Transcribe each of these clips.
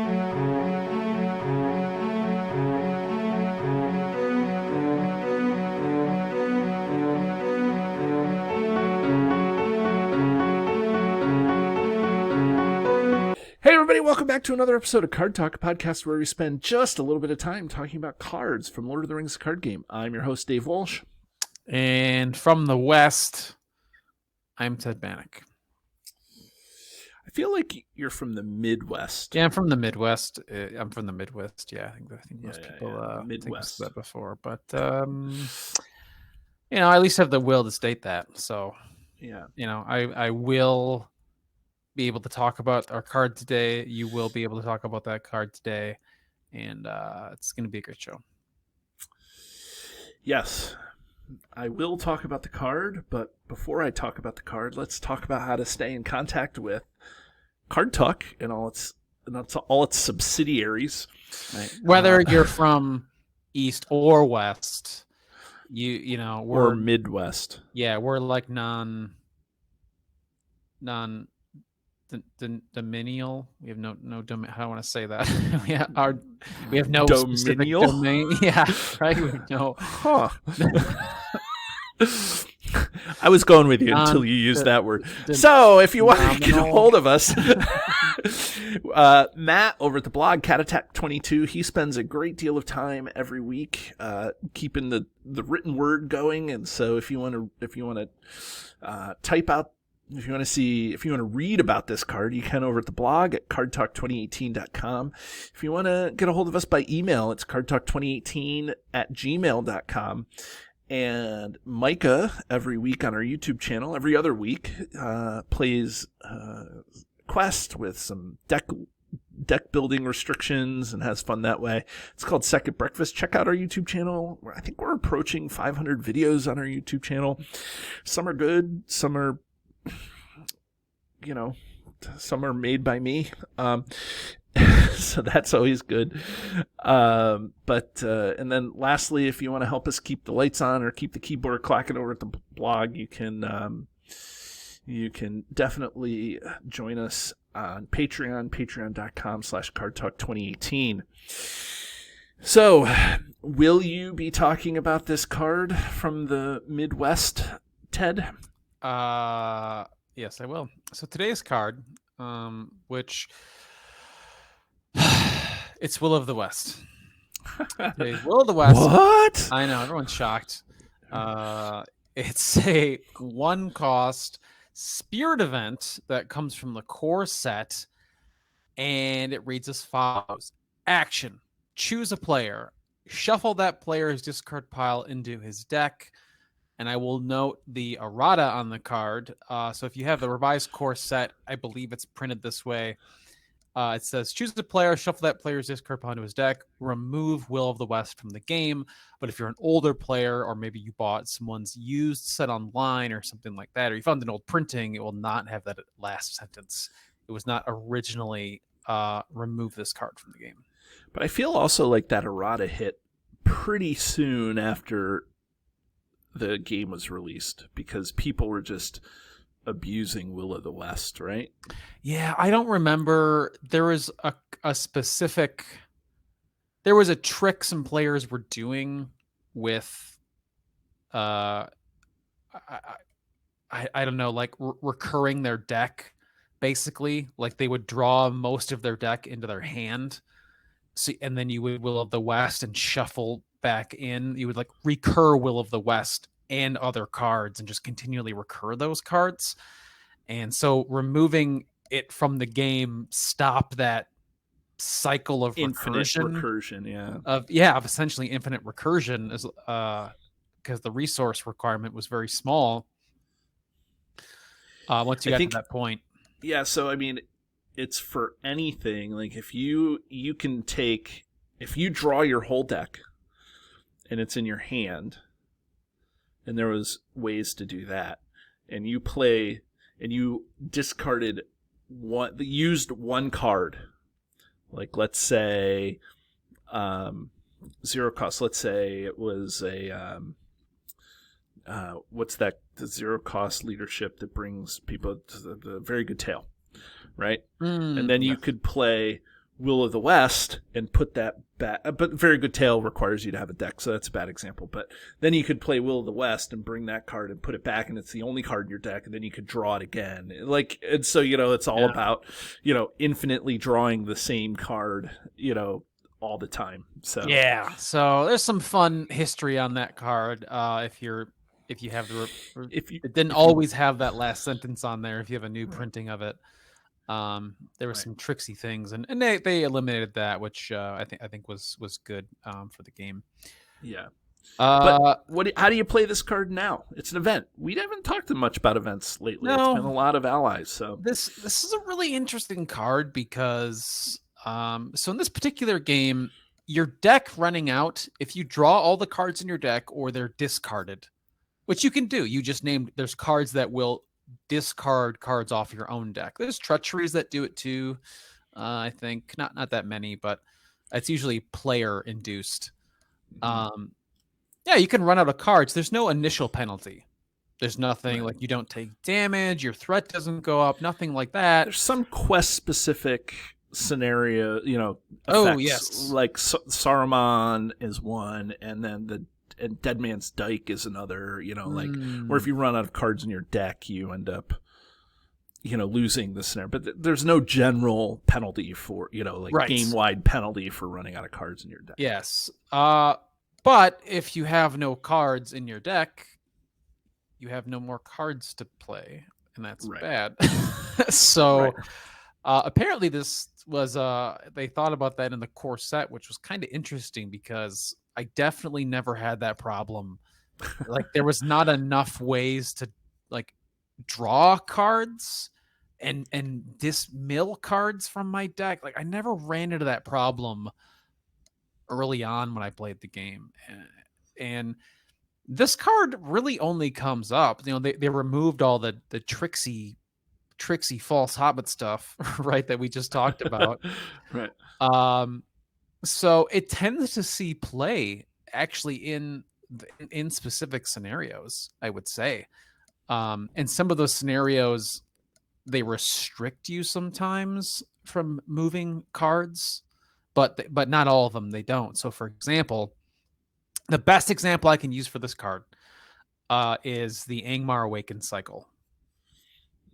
Hey everybody, welcome back to another episode of Card Talk, a podcast where we spend just a little bit of time talking about cards from Lord of the Rings card game. I'm your host, Dave Walsh. And from the West, I'm Ted Bannock. I feel like you're from the Midwest. Yeah, I'm from the Midwest. I'm from the Midwest. Yeah, I think most people Midwest think that before. But, I at least have the will to state that. So, I will be able to talk about our card today. You will be able to talk about that card today. And it's going to be a great show. Yes, I will talk about the card, but before I talk about the card, let's talk about how to stay in contact with Card Talk and all its subsidiaries. Right. Whether you're from East or West, we're or Midwest. Yeah, we're like non dominial. We have no domain. How do I want to say that? we have no specific domain. Yeah, right. We have no. Huh. I was going with you until you used that word. So if you want to get a hold of us, Matt over at the blog Cat Attack 22, he spends a great deal of time every week keeping the written word going. And so if you want to type out, if you want to read about this card, you can over at the blog at cardtalk2018.com. If you want to get a hold of us by email, it's cardtalk2018@gmail.com. And Micah, every week on our YouTube channel, every other week, plays Quest with some deck building restrictions and has fun that way. It's called Second Breakfast. Check out our YouTube channel. I think we're approaching 500 videos on our YouTube channel. Some are good, some are made by me. So that's always good. And then lastly, if you want to help us keep the lights on or keep the keyboard clacking over at the blog, you can definitely join us on Patreon, patreon.com/cardtalk2018. So will you be talking about this card from the Midwest, Ted? Yes, I will. So today's card, which it's Will of the West. Today's Will of the West. What? I know, everyone's shocked. It's a 1-cost spirit event that comes from the core set, and it reads as follows. Action. Choose a player. Shuffle that player's discard pile into his deck. And I will note the errata on the card. So if you have the revised core set, I believe it's printed this way. It says, choose a player, shuffle that player's discard pile into his deck, remove Will of the West from the game. But if you're an older player, or maybe you bought someone's used set online or something like that, or you found an old printing, it will not have that last sentence. It was not originally remove this card from the game. But I feel also like that errata hit pretty soon after the game was released because people were just abusing Will of the West, right? Yeah, I don't remember. There was a specific... There was a trick some players were doing with... I don't know, like recurring their deck, basically. Like they would draw most of their deck into their hand, and then you would Will of the West and shuffle back in. You would like recur Will of the West and other cards and just continually recur those cards. And so removing it from the game stopped that cycle of recursion, of essentially infinite recursion, as because the resource requirement was very small once you got to that point. Yeah, so I mean, it's for anything. Like if you draw your whole deck and it's in your hand, and there was ways to do that, and you used one card, like let's say 0 cost. Let's say it was a what's that? The 0 cost leadership that brings people to the very good tail, right? And then you could play Will of the West and put that back. But Very Good Tale requires you to have a deck, so that's a bad example. But then you could play Will of the West and bring that card and put it back, and it's the only card in your deck, and then you could draw it again. And so, it's all about, infinitely drawing the same card, all the time. So yeah, so there's some fun history on that card. If you have it didn't always have that last sentence on there. If you have a new printing of it. There were some tricksy things, and they eliminated that, which I think was good for the game. Yeah. But how do you play this card now? It's an event. We haven't talked much about events lately. No, it's been a lot of allies. So this is a really interesting card because so in this particular game, your deck running out, if you draw all the cards in your deck or they're discarded, which you can do. You just named there's cards that will discard cards off your own deck. There's treacheries that do it too. I think not that many, but it's usually player induced. Yeah, you can run out of cards. There's no initial penalty. There's nothing like you don't take damage, your threat doesn't go up, nothing like that. There's some quest specific scenario, effects, oh yes, like Saruman is one, and then and Dead Man's Dyke is another, where if you run out of cards in your deck, you end up, losing the scenario. But there's no general penalty for, game-wide penalty for running out of cards in your deck. Yes. But if you have no cards in your deck, you have no more cards to play, and that's bad. So apparently this was, they thought about that in the core set, which was kind of interesting because I definitely never had that problem. Like there was not enough ways to draw cards and dismill cards from my deck. Like I never ran into that problem early on when I played the game. And this card really only comes up, they removed all the tricksy false hobbit stuff, right, that we just talked about. Right. So it tends to see play actually in specific scenarios, I would say. And some of those scenarios, they restrict you sometimes from moving cards, but not all of them, they don't. So for example, the best example I can use for this card is the Angmar Awakened cycle,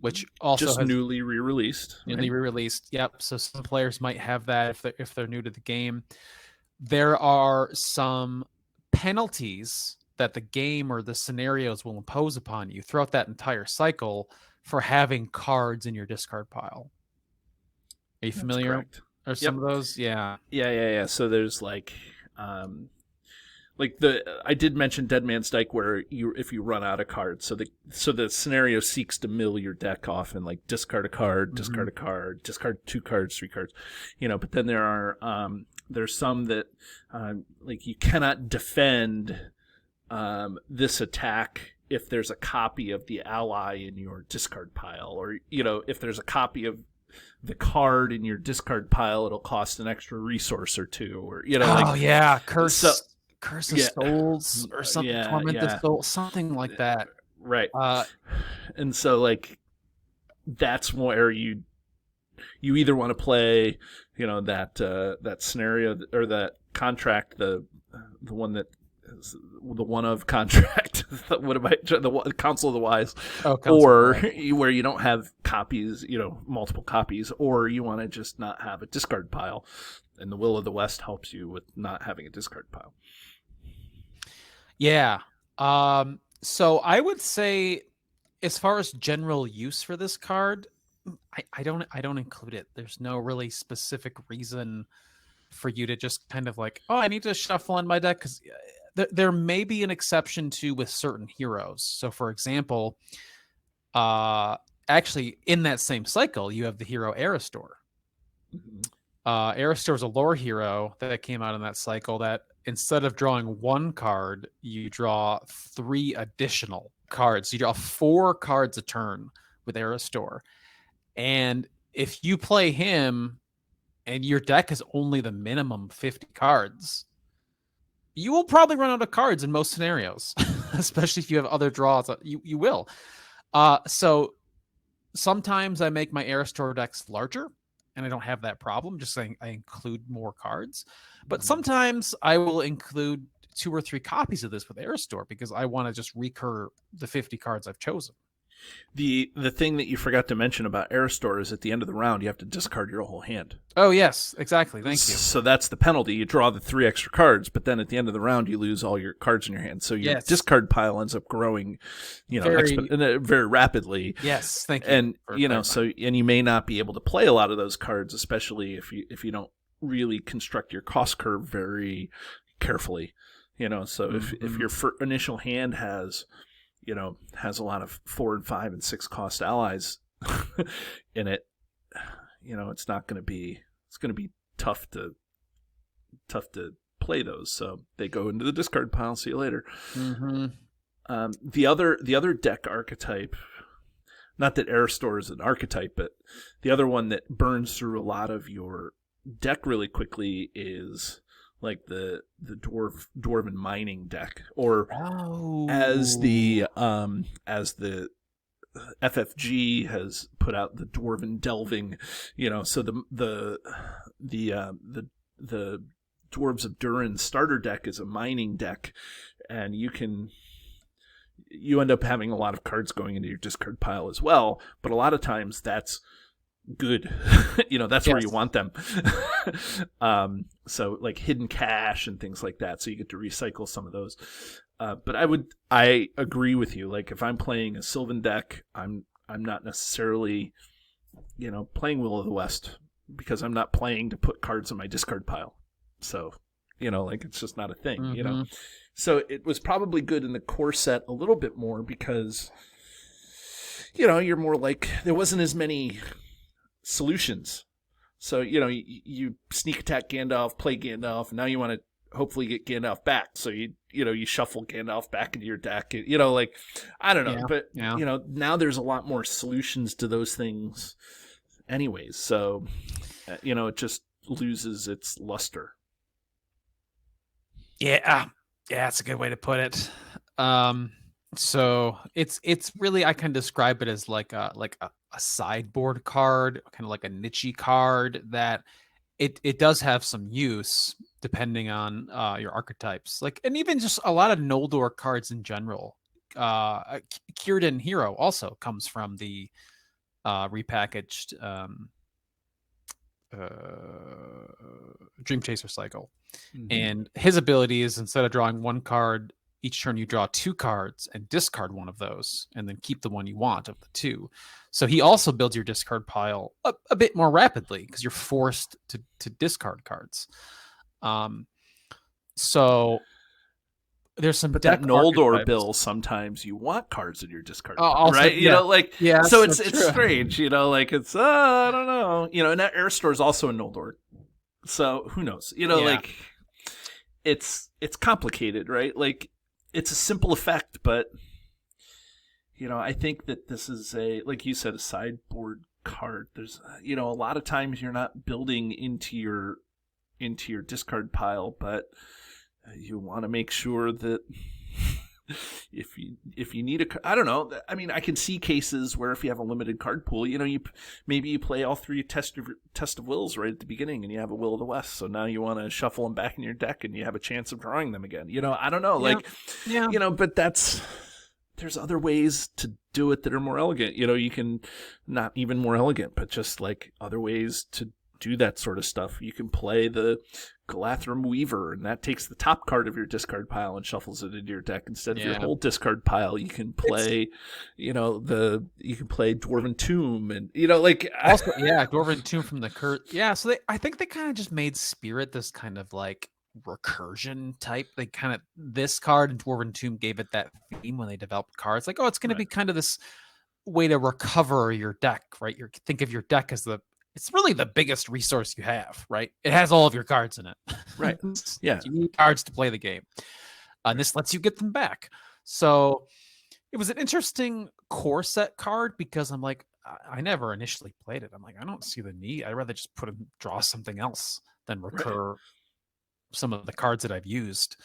which also just newly re-released. Newly re-released. Yep. So some players might have that if they're new to the game. There are some penalties that the game or the scenarios will impose upon you throughout that entire cycle for having cards in your discard pile. Are you familiar? Or some of those? Yeah. Yeah. So there's I did mention Dead Man's Dyke, where if you run out of cards, so the scenario seeks to mill your deck off and discard a card, discard a card, discard 2 cards, 3 cards, But then there are there's some that you cannot defend this attack if there's a copy of the ally in your discard pile, or if there's a copy of the card in your discard pile, it'll cost an extra resource or 2, or Curse of Souls or something, Torment of Souls, something like that. Right. And so that's where you either want to play, that scenario or that contract, the one that is the one of contract. What am I? The Council of the Wise, or where you don't have copies, multiple copies, or you want to just not have a discard pile, and the Will of the West helps you with not having a discard pile. Yeah. So I would say, as far as general use for this card, I don't include it. There's no really specific reason for you to just kind of I need to shuffle in my deck, because there may be an exception to with certain heroes. So for example, actually in that same cycle, you have the hero Aristor. Aristor is a lore hero that came out in that cycle that instead of drawing 1 card, you draw 3 additional cards. You draw 4 cards a turn with Aristor. And if you play him and your deck is only the minimum 50 cards, you will probably run out of cards in most scenarios, especially if you have other draws. You will. So sometimes I make my Aristor decks larger. and I don't have that problem, just saying I include more cards. But Mhm. sometimes I will include 2 or 3 copies of this with Airstore because I want to just recur the 50 cards I've chosen. The thing that you forgot to mention about Air Store is at the end of the round you have to discard your whole hand. Oh yes, exactly. Thank you. So that's the penalty. You draw the 3 extra cards, but then at the end of the round you lose all your cards in your hand. So your Yes. discard pile ends up growing, very rapidly. Yes, thank you. And for and you may not be able to play a lot of those cards, especially if you don't really construct your cost curve very carefully. So if your initial hand has a lot of 4 and 5 and 6 cost allies in it, it's going to be tough to play those. So they go into the discard pile. See you later. Mm-hmm. The other deck archetype, not that Air Store is an archetype, but the other one that burns through a lot of your deck really quickly is like the dwarven mining deck, or as the FFG has put out, the dwarven delving. So the Dwarves of Durin starter deck is a mining deck, and you end up having a lot of cards going into your discard pile as well, but a lot of times that's good. That's where you want them. So like hidden cash and things like that, so you get to recycle some of those. But I agree with you. Like if I'm playing a Sylvan deck, I'm not necessarily playing Will of the West, because I'm not playing to put cards in my discard pile. So it's just not a thing. Mm-hmm. So it was probably good in the core set a little bit more because you're more like, there wasn't as many solutions. So you sneak attack Gandalf, play Gandalf, and now you want to hopefully get Gandalf back. So you shuffle Gandalf back into your deck. I don't know, but now there's a lot more solutions to those things, anyways. So it just loses its luster. Yeah, that's a good way to put it. So it's really, I can describe it as like a sideboard card, kind of like a niche card that it does have some use depending on your archetypes. Like, and even just a lot of Noldor cards in general. Círdan Hero also comes from the repackaged Dream Chaser cycle. Mm-hmm. And his ability is, instead of drawing 1 card each turn, you draw 2 cards and discard one of those, and then keep the one you want of the 2. So he also builds your discard pile a bit more rapidly because you're forced to discard cards. So there's some deck that Noldor bill, sometimes you want cards in your discard pile, also, right? Yeah. So it's strange, it's I don't know, and that Air Store is also in Noldor. So who knows? Like it's complicated, right? Like it's a simple effect, but I think that this is like you said, a sideboard card. There's a lot of times you're not building into your discard pile, but you want to make sure that if you need I don't know. I mean, I can see cases where if you have a limited card pool, maybe you play all 3 test of wills right at the beginning, and you have a Will of the West. So now you want to shuffle them back in your deck, and you have a chance of drawing them again. I don't know, but there's other ways to do it that are more elegant. You can, not even more elegant, but just like other ways to do that sort of stuff. You can play the Galathrim Weaver, and that takes the top card of your discard pile and shuffles it into your deck instead of your whole discard pile. You can play, you can play Dwarven Tomb, and also, Dwarven Tomb from the Curse. Yeah, so I think they kind of just made Spirit this kind of like recursion type. They kind of, this card and Dwarven Tomb gave it that theme when they developed cards. Like, it's going to be kind of this way to recover your deck, right? Think of your deck as it's really the biggest resource you have, right? It has all of your cards in it. Right. Yeah. You need cards to play the game. And this lets you get them back. So it was an interesting core set card because I'm like, I never initially played it. I'm like, I don't see the need. I'd rather just draw something else than recur some of the cards that I've used.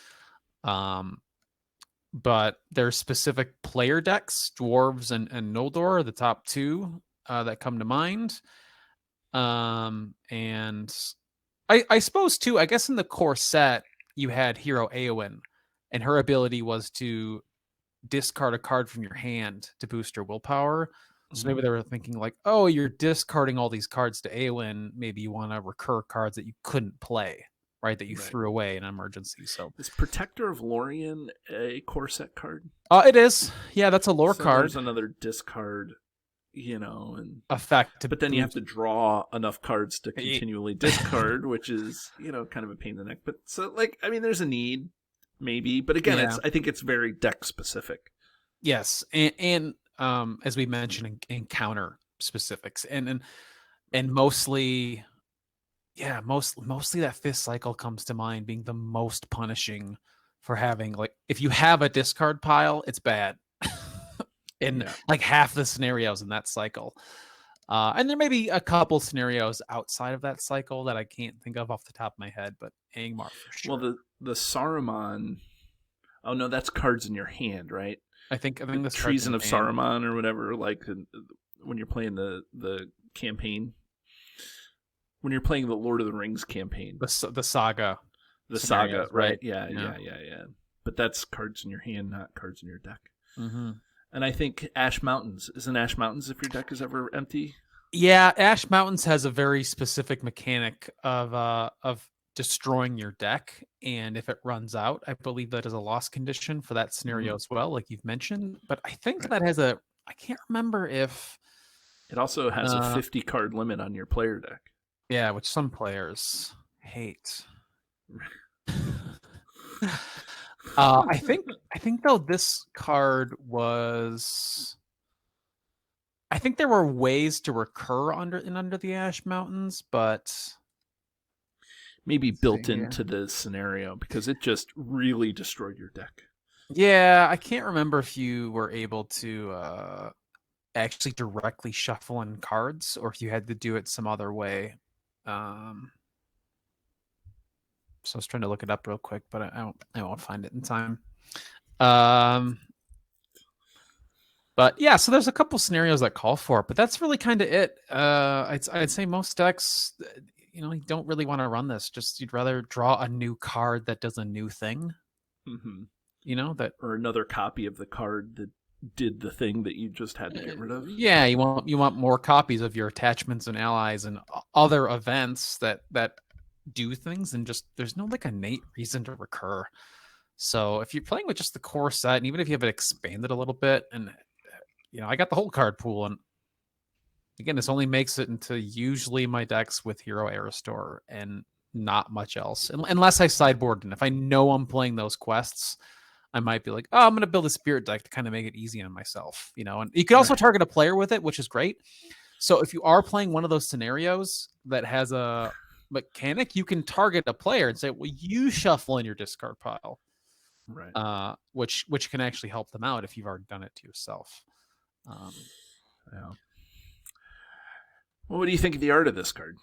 But there's specific player decks, Dwarves and Noldor are the top 2 that come to mind. And I suppose too, I guess in the core set you had Hero Eowyn, and her ability was to discard a card from your hand to boost your willpower. So maybe they were thinking like, oh, you're discarding all these cards to Eowyn. Maybe you want to recur cards that you couldn't play, right? That you threw away in an emergency. So is Protector of Lorien a core set card? It is. Yeah, that's a lore card. There's another discard, and effect. But then you have to draw enough cards to continually discard, which is, kind of a pain in the neck. But so, there's a need, maybe. But again, I think it's very deck specific. Yes, and as we mentioned, in counter specifics, and mostly, mostly that fifth cycle comes to mind being the most punishing for having, like, if you have a discard pile, it's bad. In like half the scenarios in that cycle. And there may be a couple scenarios outside of that cycle that I can't think of off the top of my head, but Angmar for sure. Well, the Saruman, oh no, that's cards in your hand, right? I think the Treason of Saruman or whatever, like when you're playing the campaign. When you're playing the Lord of the Rings campaign. The saga. The saga, right? Yeah. But that's cards in your hand, not cards in your deck. Mm-hmm. And I think Ash Mountains. Isn't Ash Mountains if your deck is ever empty? Yeah, Ash Mountains has a very specific mechanic of destroying your deck, and if it runs out, I believe that is a loss condition for that scenario as well, like you've mentioned. But I think that has I can't remember if... It also has a 50 card limit on your player deck. Yeah, which some players hate. I think though this card was... I think there were ways to recur under the Ash Mountains, but maybe built into the scenario because it just really destroyed your deck. Yeah, I can't remember if you were able to actually directly shuffle in cards or if you had to do it some other way. So I was trying to look it up real quick, but I won't find it in time. But yeah, so there's a couple scenarios that call for it, but that's really kind of it. I'd say most decks, you don't really want to run this. Just you'd rather draw a new card that does a new thing. Mm-hmm. That or another copy of the card that did the thing that you just had to get rid of. Yeah, you want more copies of your attachments and allies and other events that do things, and just there's no like innate reason to recur. So if you're playing with just the core set, and even if you have it expanded a little bit, and I got the whole card pool, and again, this only makes it into usually my decks with Hero Aristor and not much else, unless I sideboard. And if I know I'm playing those quests, I might be like, oh, I'm going to build a spirit deck to kind of make it easy on myself, and you can also target a player with it, which is great. So if you are playing one of those scenarios that has a mechanic, you can target a player and say, well, you shuffle in your discard pile, right? Which can actually help them out if you've already done it to yourself. Yeah. Well, what do you think of the art of this card?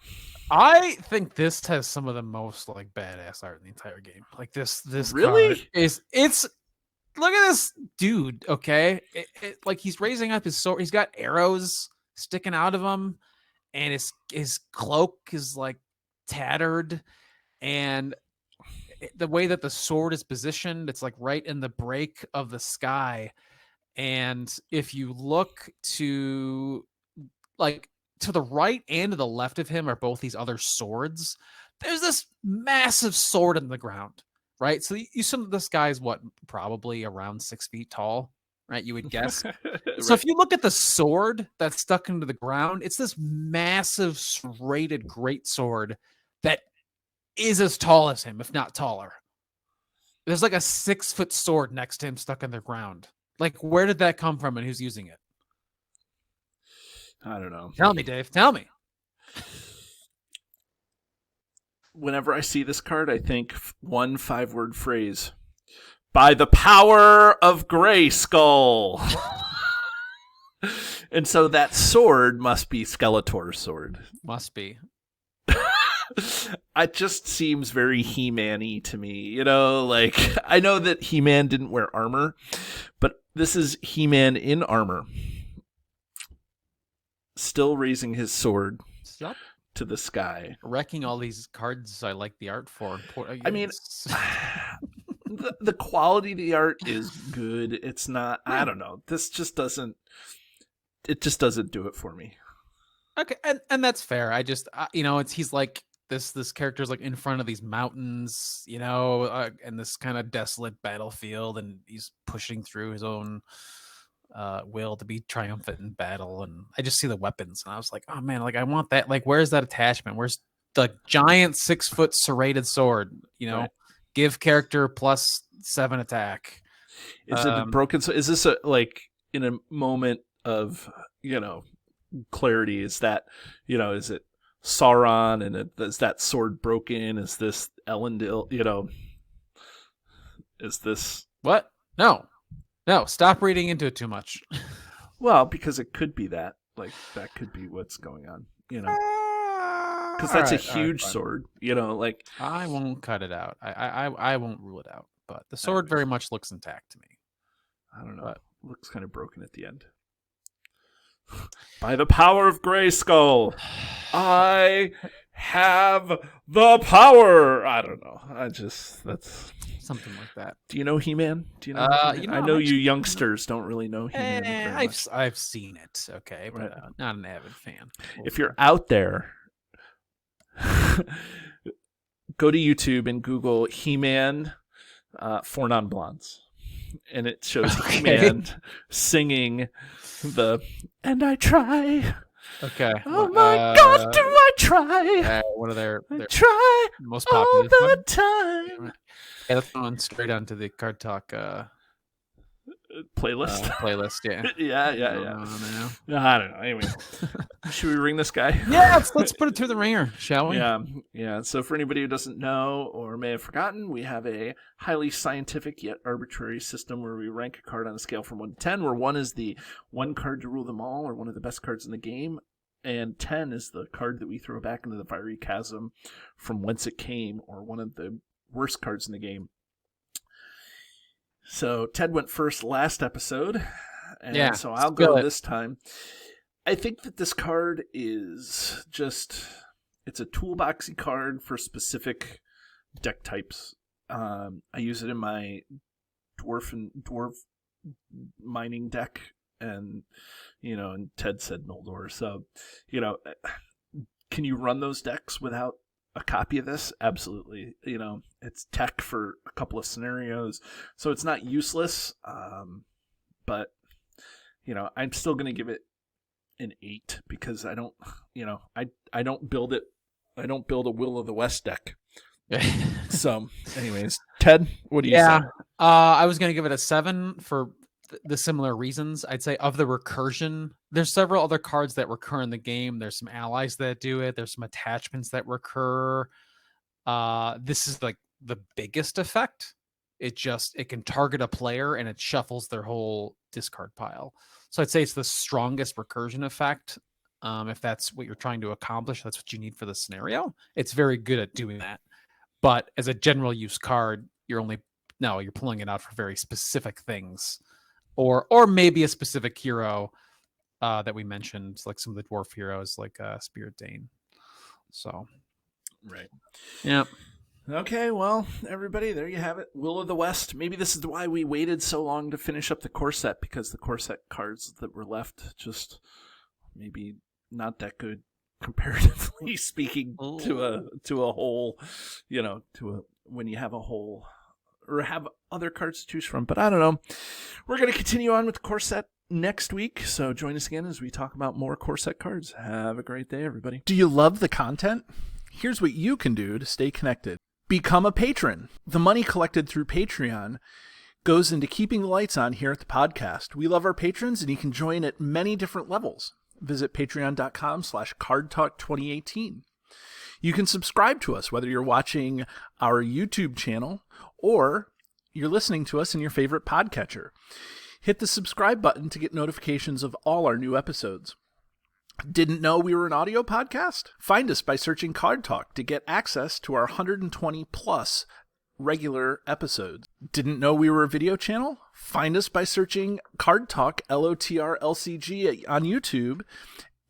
I think this has some of the most like badass art in the entire game. Like this really card it's look at this dude. Okay, like he's raising up his sword. He's got arrows sticking out of him, and his cloak is like tattered, and the way that the sword is positioned, it's like right in the break of the sky. And if you look to the right and to the left of him are both these other swords. There's this massive sword in the ground, right? So you assume this guy's probably around 6 feet tall, right? You would guess. Right. So if you look at the sword that's stuck into the ground, it's this massive serrated great sword that is as tall as him, if not taller. There's like a 6-foot sword next to him stuck in the ground. Like, where did that come from and who's using it? I don't know. Tell me, Dave. Tell me. Whenever I see this card, I think one 5-word phrase. By the power of Grayskull. And so that sword must be Skeletor's sword. Must be. It just seems very He-Man-y to me. Like, I know that He-Man didn't wear armor, but this is He-Man in armor. Still raising his sword. Yep. to the sky. Wrecking all these cards I like the art for. I mean, the quality of the art is good. It's not, I don't know. This just doesn't, it just doesn't do it for me. Okay, and that's fair. I just he's like this character's like in front of these mountains, and this kind of desolate battlefield, and he's pushing through his own will to be triumphant in battle. And I just see the weapons, and I was like, oh man, like I want that. Like, where's that attachment? Where's the giant 6-foot serrated sword? Right. Give character +7 attack. Is it a broken? So is this like in a moment of clarity? Is that is it Sauron, and is that sword broken? Is this Elendil? Is this what? No, stop reading into it too much. Well, because it could be that. Like, that could be what's going on. Because that's a huge sword. Like, I won't cut it out. I won't rule it out. But the sword very much looks intact to me. I don't know. But it looks kind of broken at the end. By the power of Grayskull, I have the power. I don't know. That's something like that. Do you know He-Man? Do you know? I know you youngsters don't really know He-Man. I've seen it. Okay, but not an avid fan. If you're out there, go to YouTube and Google He-Man 4 non-blondes, and it shows He-Man singing the "And I try." Okay. Oh my God, do I try? One of their try most popular all the time. Yeah, that's going straight onto the Card Talk playlist. Yeah. Yeah. I don't know. Anyway, should we ring this guy? Yeah, let's put it through the ringer, shall we? Yeah. So for anybody who doesn't know or may have forgotten, we have a highly scientific yet arbitrary system where we rank a card on a scale from 1 to 10, where 1 is the one card to rule them all, or one of the best cards in the game, and 10 is the card that we throw back into the fiery chasm from whence it came, or one of the worst cards in the game. So Ted went first last episode, and so I'll go this time. I think that this card is it's a toolboxy card for specific deck types. I use it in my dwarf mining deck, and and Ted said Noldor. So, can you run those decks without a copy of this? Absolutely. It's tech for a couple of scenarios, so it's not useless. But I'm still going to give it an 8 because I don't build it. I don't build a Will of the West deck. So, anyways, Ted, what do you say? I was going to give it a 7 for the similar reasons. I'd say of the recursion, there's several other cards that recur in the game. There's some allies that do it. There's some attachments that recur. This is like the biggest effect. It can target a player and it shuffles their whole discard pile. So I'd say it's the strongest recursion effect. If that's what you're trying to accomplish, that's what you need for the scenario. It's very good at doing that. But as a general use card, you're pulling it out for very specific things. Or maybe a specific hero that we mentioned, like some of the dwarf heroes, like Spirit Dane. So, right, yeah. Okay, well, everybody, there you have it. Will of the West. Maybe this is why we waited so long to finish up the core set, because the core set cards that were left just maybe not that good, comparatively speaking, to a whole, when you have a whole. Or have other cards to choose from. But I don't know. We're going to continue on with the core set next week. So join us again as we talk about more core set cards. Have a great day, everybody. Do you love the content? Here's what you can do to stay connected. Become a patron. The money collected through Patreon goes into keeping the lights on here at the podcast. We love our patrons, and you can join at many different levels. Visit patreon.com/cardtalk2018. You can subscribe to us, whether you're watching our YouTube channel or you're listening to us in your favorite podcatcher. Hit the subscribe button to get notifications of all our new episodes. Didn't know we were an audio podcast? Find us by searching Card Talk to get access to our 120 plus regular episodes. Didn't know we were a video channel? Find us by searching Card Talk LOTR LCG on YouTube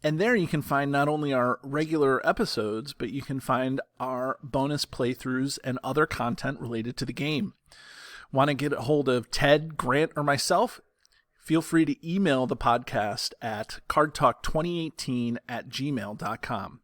And there you can find not only our regular episodes, but you can find our bonus playthroughs and other content related to the game. Want to get a hold of Ted, Grant, or myself? Feel free to email the podcast at cardtalk2018@gmail.com.